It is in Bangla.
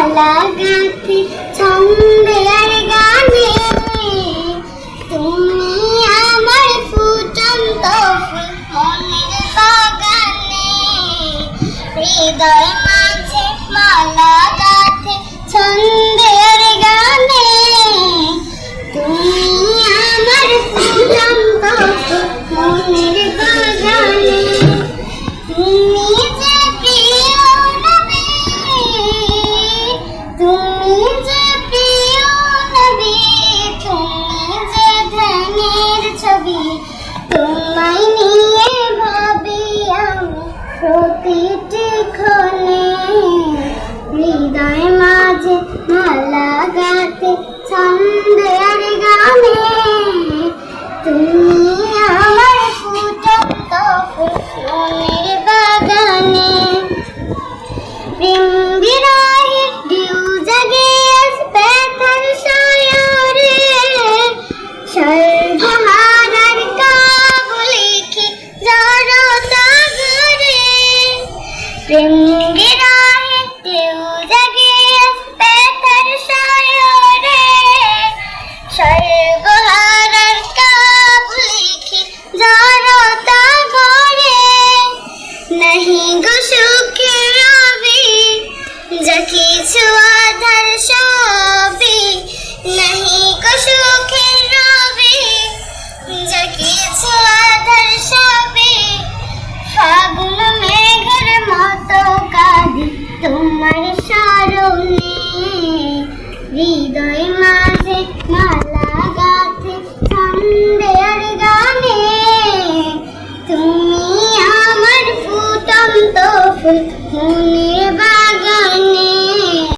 মালা গাঁথি ছন্দে আর গানে, তুমি আমার ফুটন্ত ফুল মনের বাগানে। হৃদয় মাঝে মালা গাঁথি ছন্দে আর গানে, তুমি আমার ফুটন্ত ফুল মনের বাগানে। তুমি যে প্রিয় নবী, তুমি যে প্রিয় নবী, তুমি যে ধ্যানের ছবি, তোমায় নিয়ে ভাবি আমি প্রতিটি ক্ষণে। হৃদয় মাঝে মালা গাঁথি ছন্দে আর গানে, তুমি আমার ফুটন্ত ফুল মনের বাগানে। প্রেম বিরহের ঢেউ জাগে আজ ব্যথার সায়রে, সর্বহারার কাব লিখি জড়তা ঘরে। প্রেম বিরহের ঢেউ জাগে আজ ব্যথার সায়রে, সর্বহারার কাব লিখি জড়তা ঘরে। নাহি গো সুখের রবি, যা কিছু আধার সবই, নাহি গো সুখের রবি, যা কিছু আধার সবই। ফাগুন মেঘের মতো কাঁদি তোমার স্মরণে, হৃদয় মাঝে মালা গাঁথি ছন্দে আর গানে, তুমি আমার ফুটন্ত ফুল